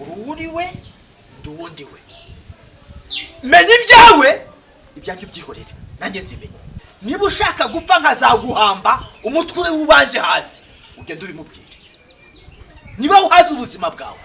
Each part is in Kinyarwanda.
ururiwe nduwundi we. Menya ibyawe ibyanjye byihorere nanjye nzimenya. Niba ushaka gupfa nkazaguhamba umutwe uri ubanje hasi ugenda uri mubwire. Niba uhaze ubuzima bwawe.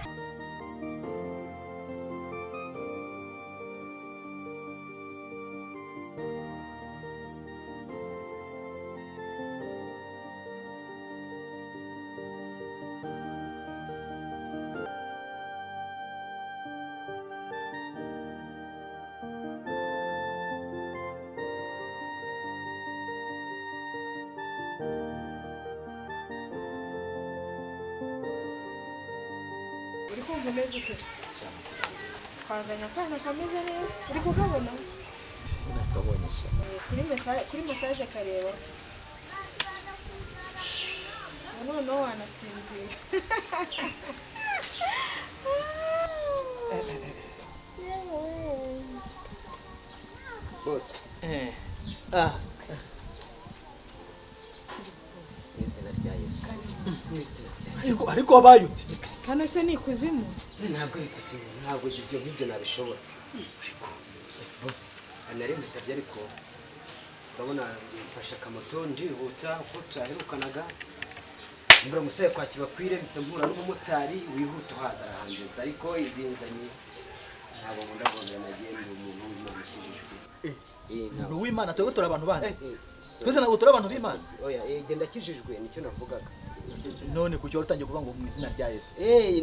uri kumva umeze utese twazanye akana kameze neza uri kukabona Nakabonye se. kuri message kareba noneho wanasinzira Boss. Izina rya Yesu. Ariko wabaye uti. hano se ni ikuzimu Ntabwo ikuzimu, ntabwo ibyo ngibyo nabishobora. Ariko boss, anari mbitabye ariko urabona mfasha akamoto ndihuta uko twaherukanaga. Mbura museye kwakiba kwire mpura n'umumotari wihuta haza arahangeza ariko ibinzanye ntabwo nkunda gomera nagenda umuntu w'umukijijwe. Uwimana twego tura abantu bandi. Twese ntabwo tura abantu b'Imana. Oya, genda kijijwe nicyo navugaga. None kucyo utangiye kuvuga ngo mu izina rya Yesu.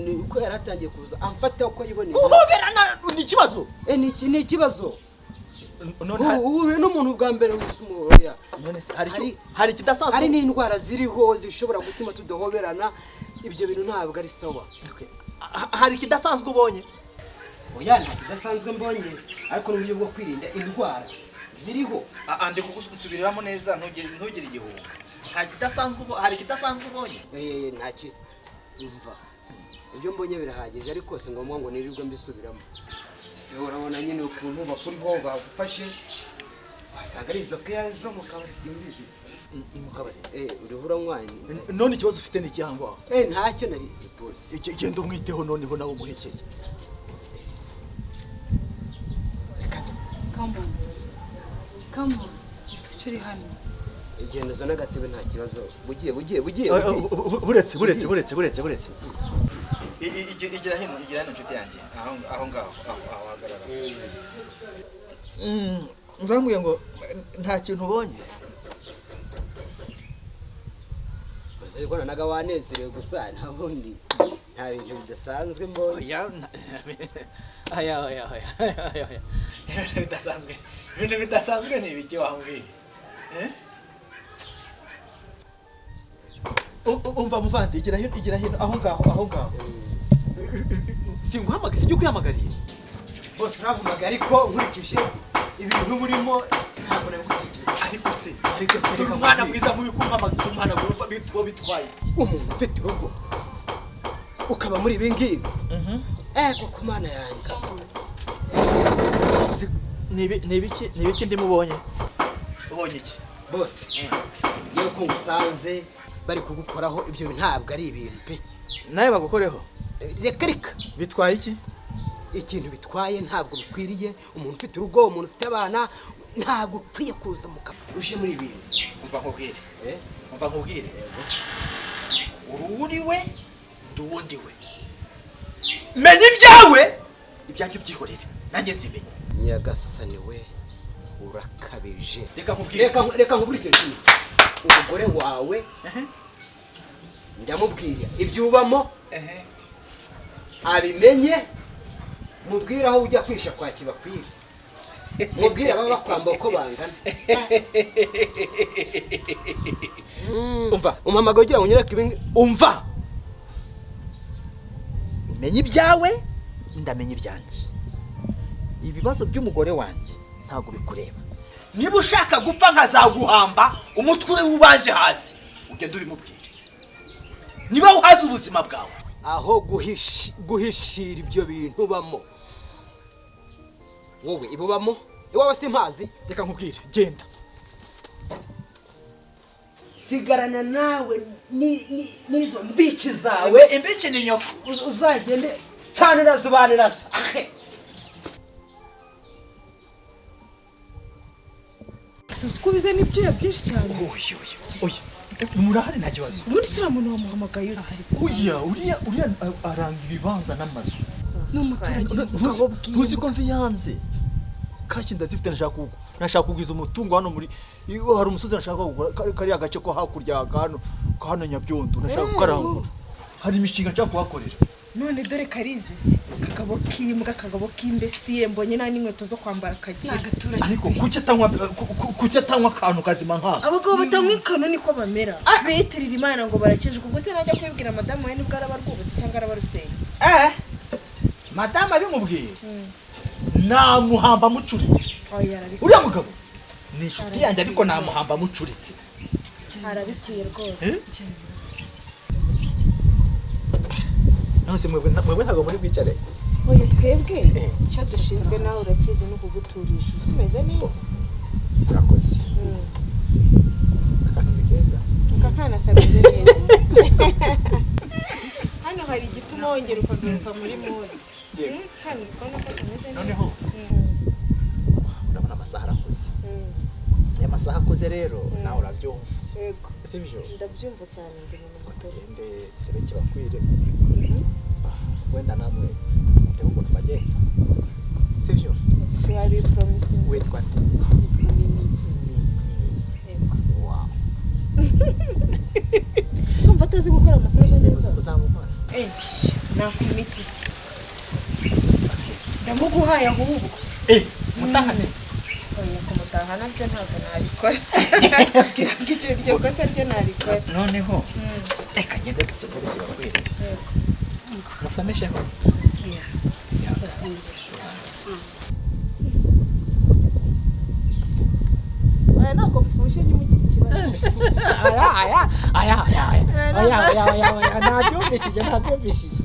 Ni uko yaratangiye kuza amfata uko yiboneye. Guhoberana ni ikibazo. Ni ikibazo. None uhuye n'umuntu bwa mbere w'isumuroya. None se hari kidasanzwe. Hari n'indwara ziriho zishobora gutuma tudahoberana. Ibyo bintu ntabwo ari sawa. Hari kidasanzwe ubonye. Oya, nta kidasanzwe mbonye, ariko n'uburyo bwo kwirinda indwara ziriho. Ande kugusubiriramo neza ntugire igihunga. Nta kidasanzwe hari kidasanzwe ubonye. Ntaki umva. Ibyo mbonye birahagije ariko se ngombwa ngo nirirwe mbisubiramo. Se urabona nyine ukuntu bakuriho bagufashe. Wasanga ari izo keya zo mu kabari simbizi. Mu kabari. Uriho uranywa. None ikibazo ufite ni cyangwa? Ntacyo nari boss. Genda umwiteho noneho nawe umuhekeye. Come on turi hano Igenda zo n'agatebe nta kibazo. Bugiye. Buretse. Igira hino nshuti yanjye. Aho ngaho hagarara. Mvambuye ngo nta kintu ubonye. Gusa ariko nanaga wanezerewe gusa nta bundi. Nta bintu bidasanzwe mbonye. Aya. Ibintu bidasanzwe ni ibiki wambwiye? Umva muvandi igira hino aho ngaho. Singuhamagaye sijye kwihamagariye. Bose uravumaga ariko nkurikije ibintu burimo ntabwo nabigutekereza. Ariko se reka umwana mwiza mubi kumwana gurupa bitwaye. Umuntu ufite urugo ukaba muri ibi ngibi. Kuko Mana yanjye. Nibiki ndimubonye? Ubonye iki? Bose. Yewe ko ngusanze bari kugukoraho ibyo ntabwo ari ibintu pe. Nawe bagukoreho? Reka. Bitwaye iki? Ikintu bitwaye ntabwo bikwiriye. Umuntu ufite urugo, umuntu ufite abana ntabwo ukwiye kuza mu kapa. Uje muri ibi. Umva nkubwire. Ururiwe nduwundi we. Menya ibyawe ibyanjye byihorere nanjye nzimenya. Nyagasani we urakabije. Reka nkubwire kintu. Umugore wawe ndamubwira ibyo ubamo abimenye. Mubwira aho ujya kwisha kwa kibakwira. Mubwira baba bakwamba uko bangana. Umva umamaga ugira ngo nyereke ibingi. Umva menya ibyawe ndamenya ibyanjye. Ibibazo by'umugore wanjye ntago bikureba. Niba ushaka gupfa nkazaguhamba umutwe uri ubanje hasi ugenda uri mubwire. Niba uhaze ubuzima bwawe. Aho guhishira ibyo bintu bamo. Wowe ibubamo iwawe simpazi. Reka nkubwire genda. Sigarana nawe nizo mbici zawe. Imbici ni nyoko. Uzagende canira zubanira ahe Sukubize nibyo byinshi cyane. Oya murahari nta kibazo. Ubundi sira muntu wamuhamagaye uti. Uriya aranga ibibanza n'amazu. N'umuturage ntuzi ko mviyanze kashi ndazifite nashaka kugiza umutungo hano muri hari umusozi nashaka kugura kari agace ko hakurya hano Nyabyondo nashaka kukarangura hari imishinga nshaka kuhakorera none dore karizizi kagabo k'imbesire mbonye nta n'inkweto zo kwambara kagiye ariko kuki atanywa akantu kazima nk'aka abagabo batanywa ikano niko bamera bitirira Imana ngo barakejwe ubwo se najya kwibwira madamu we nibwo araba rwubutse cyangwa araba ruseye madamu abimubwiye namuhamba mucuritse uriya mugabo ni inshuti yanjye ariko namuhamba mucuritse arabikwiye rwose nose mwebwe ntabwo muri bwicare oya twebwe icyo dushinzwe nawe urakizi no kuguturisha usumeze neza urakoze akantu bigenda akana kameze neza hano hari igituma wongera ukagaruka muri mode kandi ubona ko kameze neza noneho urabona amasaha arakuze amasaha akuze rero nawe urabyumva yego sibyo ndabyumva cyane ndi mu mutwe turebe kibakwire wenda namwe ndeba ukuntu bagenza sibyo si hari promising witwa wow umva atazi gukora massage neza uzamukora nakwimikiza ndamuguhaye ahubwo mutahane oya kumutahana byo ntabwo nabikora icyo ryo kosa ryo nabikora noneho reka ngende dusezere kibakwire musamesheho aya nako mfushe ni mugira ikibazo nabyumvishije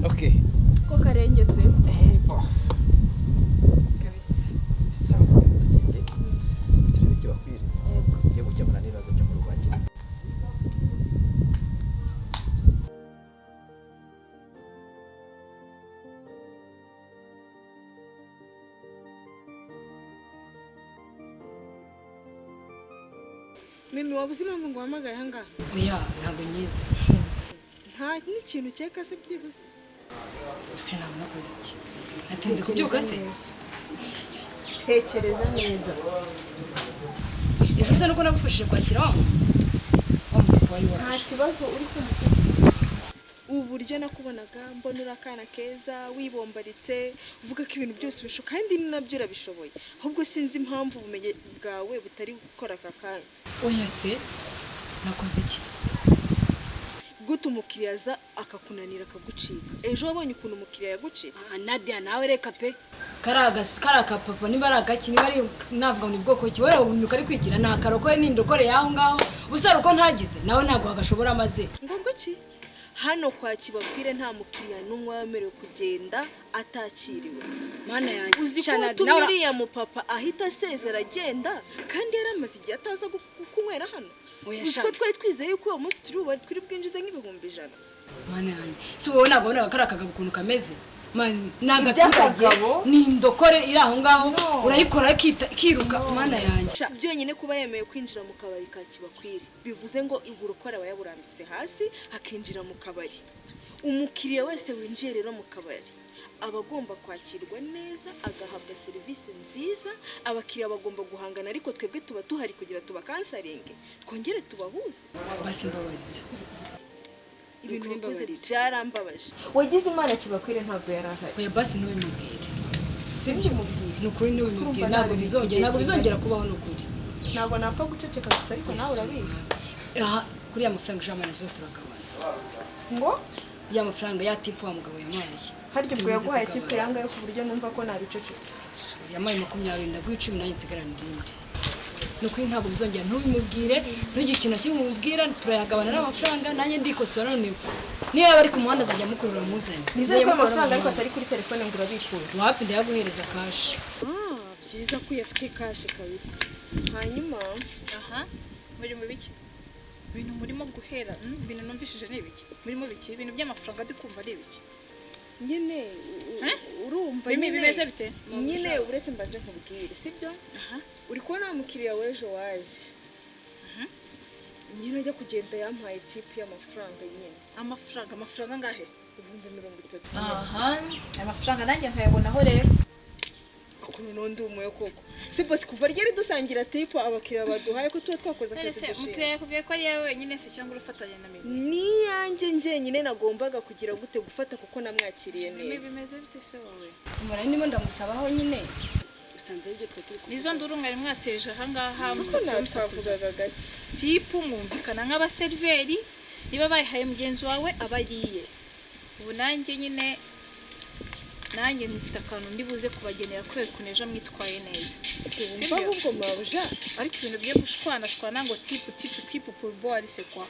okay ko karengetse kabisa sawa tugende turebe kibakwire ugiye gukemura n'ibibazo byo mu rwakira mimi wabuze impamvu ngo uhamagaye ahangaha oya ntabwo nyizi nta n'ikintu ukeka se byibuze use ntabwo nakoze iki natinze kubyuka se tekereza neza ejo se nuko nagufashije kwakira wa muntu wari nta waje kibazo uri kumva ubu buryo nakubonaga mbona uri akana keza wibombaritse uvuga ko ibintu byose bishoboka kandi nabyo urabishoboye ahubwo sinzi impamvu ubumenyi bwawe butari gukora aka kanya oya se nakoze iki gute umukiriya aza akakunanira akagucika ejo wabonye ukuntu umukiriya yagucitse Nadia nawe reka pe karaka papa niba ari agaki niba ari navuga ngo ni bwoko ki wowe ubundi kari kwigira nta karokore n'indokore yaho ngaho busara uko ntagize nawe ntabwo hagashobora amaze ngombwa ki hano kwa Kibakwire nta mukiriya n'umwe wemerewe kugenda atakiriwe mana yanjye uzi ko utumye uriya mupapa ahita asezera agenda kandi yari amaze igihe ataza kunywera hano uzi ko twari twizeye yuko uwo munsi turi bwinjize nk'ibihumbi 100 mana yanjye si wowe ntabwo ubona kari akagabo ukuntu kameze n'agaturage ni indokore iri aho ngaho urayikora kiruka mana yanjye byonyine kuba yemeye kwinjira mu kabari ka Kibakwire bivuze ngo igurukora aba yaburambitse hasi akinjira mu kabari umukiriya wese winjiye rero mu kabari aba agomba kwakirwa neza agahabwa serivisi nziza abakiriya bagomba guhangana ariko twebwe tuba tuhari kugira tubakansaringe twongere tubahuze basi mbabarira ibintu bikoze byarambabaje wagize Imana Kibakwire ntabwo yarahari oya basi niwe mubwire sibyo nukuri niwe mubwire ntabwo bizongera kubaho nukuri ntabwo napfa guceceka gusa ariko nawe urabizi kuri ya mafaranga ijana na zo turagabana ngo ya mafaranga ya tipu wa mugabo yamaye haryo ubwo yaguhaye tipu yanga yo ku buryo numva ko nabiceceka yamaye 20 ndaguye 10 nanjye nsigarana irindi nukuri ntabwo bizongera ntubimubwire ntugikina kimubwira turayagabana n'amafaranga nanjye ndikosora none niba bari ku muhanda zajya mukurura muzanye nizeye ko amafaranga ariko atari kuri telefone ngo urabikuze wapi ndayaguhereza cash byiza ko uyafite cash kabisa hanyuma muri mu biki ibintu murimo guhera ibintu numvishije ni ibiki murimo biki ibintu by'amafaranga ndi kumva ari ibiki nyine urumva Bimwe bimeze bite nyine uretse mbanze nkubwire sibyo uri kubona wa mukiriya w'ejo waje nyine ajya kugenda yampaye tipu y'amafaranga nyine amafaranga angahe 30. aya mafaranga nanjye nkayabonaho rero ukuntu n'undi umuyo koko si bose kuva ryari dusangira tipu abakiriya baduhaye ko tuba twakoze akazi ese umukiriya yakubwiye ko ari yawe wenyine se cyangwa urufatanya na mimi niyanjye njyenyine nagombaga kugira gute gufata kuko namwakiriye neza bimeze bite se wowe umara ndimo ndamusabaho nyine usanze ibyo twe turi nizo nduru mwari mwateje ahangaha musavugaga gake tipu mwumvikana nk'abaseriveri niba bayihaye mugenzi wawe aba ariye ubu nanjye mfite akantu ndibuze kubagenera kubera ukuntu ejo mwitwaye neza simba ahubwo mabuja ariko ibintu byo gushwana ngo tipu pourboire c'est quoi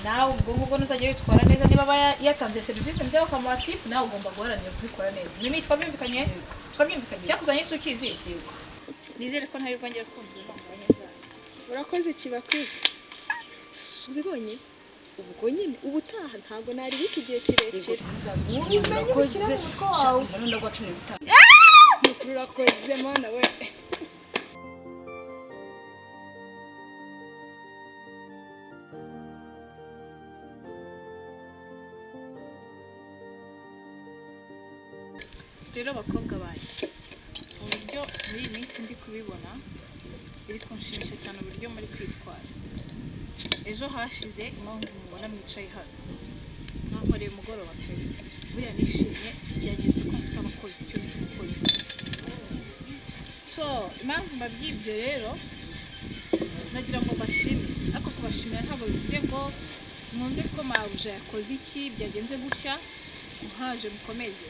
nawe ubwo ngubwo nuzajya witwara neza niba yatanze serivisi nziza bakamuha tipu nawe ugomba guharanira kubikora neza mimi twabyumvikanye cyakuzanye isi ukizi nizere ko ntayo rwongera kumva impamvu urakoze kibakwiye ubibonye ubwo nyine ubutaha ntabwo nari biki igihe kirekire urakoze umurundo wa 15 urakoze mana we rero abakobwa banjye uburyo muri iyi minsi ndi kubibona biri kunshimisha cyane uburyo muri kwitwara ejo hashize impamvu mubona mwicaye hano mwankoreye umugoroba pe buriya nishimye byagenze ko mfite abakozi icyo bita umukozi so impamvu mbabyibyo rero nagira ngo mbashime ariko kubashimira ntabwo bivuze ngo mwumve ko mabuja yakoze iki byagenze gutya muhaje mukomeze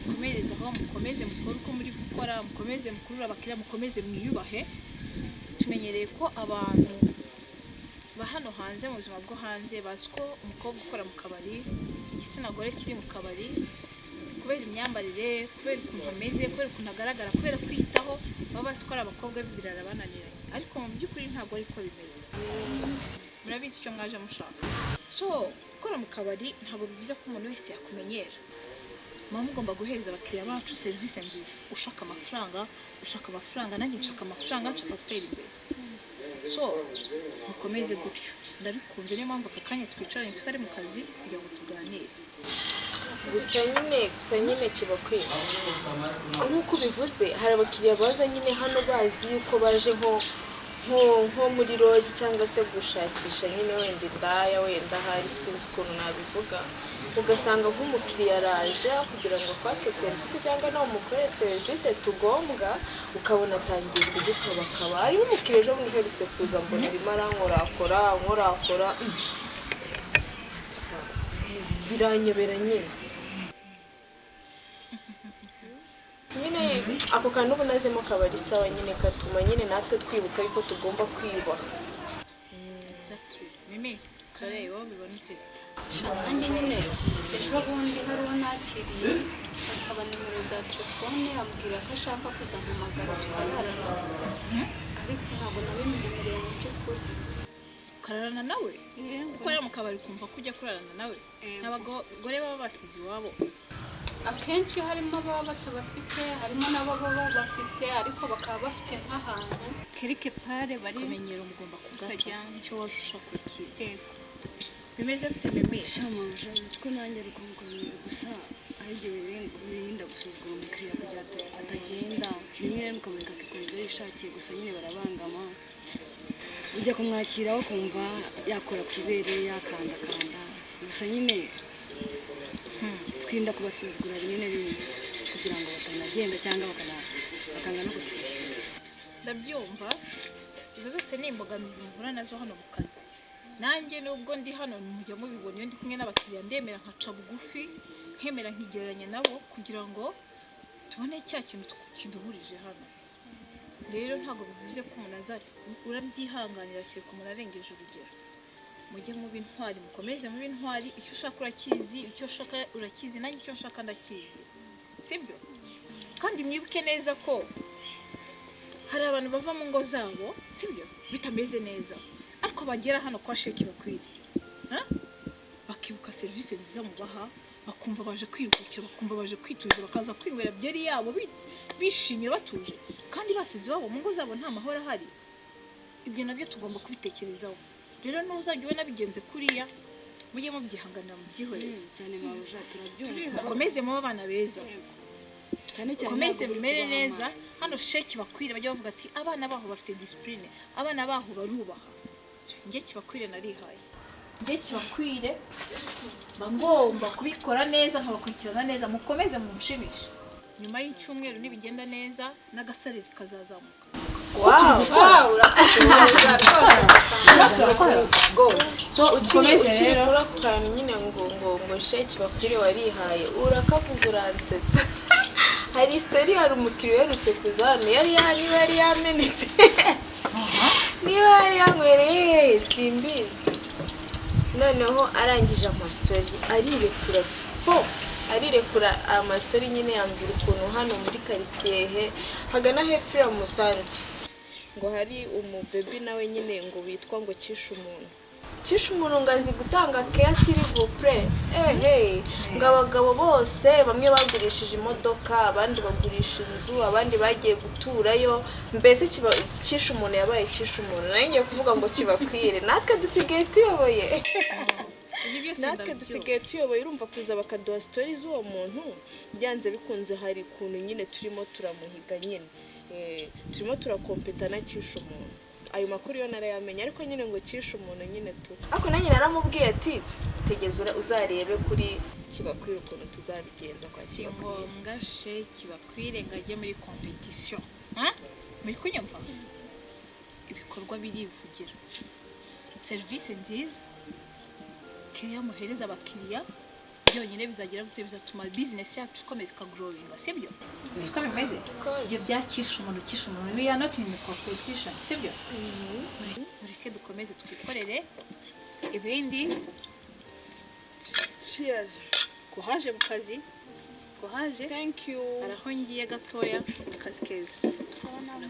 mukomereze aho mukomeze mukore uko muri gukora mukomeze mukurura abakiriya mukomeze mwiyubahe tumenyereye ko abantu ba hano hanze mu buzima bwo hanze bazi ko umukobwa ukora mu kabari igitsina gore kiri mu kabari kubera imyambarire kubera ukuntu ameze kubera ukuntu agaragara kubera kwiyitaho baba bazi ko ari abakobwa b'ibirara bananiranye ariko mu by'ukuri ntabwo ariko bimeze murabizi icyo mwaje mushaka so gukora mu kabari ntabwo bivuze ko umuntu wese yakumenyera muba mugomba guhereza abakiriya bacu serivisi nziza ushaka amafaranga nanjye nshaka amafaranga nshaka gutera imbere so mukomeze gutyo ndabikunze niyo mpamvu aka kanya twicaranye tutari mu kazi kugira ngo tuganire gusa nyine kibakwiye nk'uko ubivuze hari abakiriya baza nyine hano bazi yuko baje nko muri rogi cyangwa se gushakisha nyine wenda indaya wenda hari sinzi ukuntu nabivuga ugasanga nk'umukiriya araje kugira ngo akwake serivisi cyangwa nawe umukorere serivisi tugombwa ukabona atangiye kugukabakaba hariho umukiriya ejo bundi uherutse kuza mbona arimo arankorakora biranyobera nyine ako kantu ubu nazemo kabari sawa nyine katuma nyine natwe twibuka yuko tugomba kwiyubaha mimi sore wowe bibona ute nanjye nyine ejo bundi hari uwo nakiriye ansaba nimero za telefone ambwira ko ashaka kuzampamagara tukararana ariko ntabwo nabimenyereye mu by'ukuri ukararana nawe kuko rero mu kabari kumva ko ujya kurarana nawe abagore baba basize iwabo akenshi harimo ababa batabafite harimo n'ababa bafite ariko bakaba bafite nk'ahantu kereke pare bari kumenyera umugomba kugajya icyo waje ushaka ukizi bimeze bite mimi shamuje ko nanjye ari kumugurira gusa aribyo birinda gusuzugura umukiriya kugira atagenda rimwe rimwe ukamurika akikora ibyo yishakiye gusa nyine barabangama ujya kumwakiraho kumva yakora ku ibere yakandakanda gusa nyine twirinda kubasuzugura rimwe na rimwe kugira ngo batanagenda cyangwa bakanga no kutwishyura ndabyumva izo zose ni imbogamizi muhura nazo hano mu kazi nanjye nubwo ndi hano mujya mubibona iyo ndi kumwe n'abakiriya ndemera nkaca bugufi nkemera nkigereranya nabo kugira ngo tubone cya kintu kiduhurije hano rero ntabwo bivuze ko umuntu azari urabyihanganira shyira ku muntu arengeje urugero mujye mu bintwari mukomeze mu bintwari icyo ushaka urakizi icyo ushaka urakizi nanjye icyo nshaka ndakizi sibyo kandi mwibuke neza ko hari abantu bava mu ngo zabo sibyo bitameze neza ariko bagera hano kwa sheki bakwiriye bakibuka serivisi nziza mubaha bakumva baje kwirukira bakumva baje kwituza bakaza kwinywera byeri yabo bishimye batuje kandi basize iwabo mu ngo zabo nta mahoro ahari ibyo nabyo tugomba kubitekerezaho rero n'uzajya ubona bigenze kuriya mujye mubyihanganira mu byihorere cyane mabuja turabyumva mukomeze mu bana beza komeze bimere neza hano sheki bakwire bajya bavuga ati abana baho bafite discipline abana baho barubaha njye kibakwire narihaye njye kibakwire bagomba kubikora neza nkabakurikirana neza mukomeze munshimishe nyuma y'icyumweru nibigenda neza n'agasariri kazazamuka ukiri kuri ako kantu nyine ngo sheki bakwire warihaye urakavuze uransetsa hari isitori hari umukiriya uherutse kuza hano niba yari yamenetse niba yari yanywereye simbizi noneho arangije amasitori arirekura amasitori nyine yambwira ukuntu hano muri karitsiye hagana hepfo ya Musanze ngo hari umubebi nawe nyine ngo witwa ngo Kisha umuntu ngo azi gutanga care s'il-vous-plaît ngo abagabo bose bamwe bagurishije imodoka abandi bagurisha inzu abandi bagiye guturayo mbese Kisha umuntu yabaye Kisha umuntu nayo ngiye kuvuga ngo kibakwire natwe dusigaye tuyoboye urumva kuza bakaduha story z'uwo muntu byanze bikunze hari ukuntu nyine turimo turamuhiga nyine turimo turakompeta na Kisha umuntu ayo makuru yo narayamenya ariko nyine ngo Kisha umuntu nyine tu ariko nanjye naramubwiye ati tegeza uzarebe kuri kibakwire ukuntu tuzabigenza kwa si ngombwa sheki bakwire ngo ajye muri competition muri kunyumva ibikorwa birivugira serivisi nziza kiriya muhereza abakiriya byonyine bizagira gute bizatuma business yacu ikomeza ikagrowinga sibyo siko bimeze ibyo byakisha umuntu we yana tuni competition sibyo mureke dukomeze twikorere ibindi cheers kuhaje mu kazi kuhaje thank you arahongiye gatoya akazi keza Sawa nawe.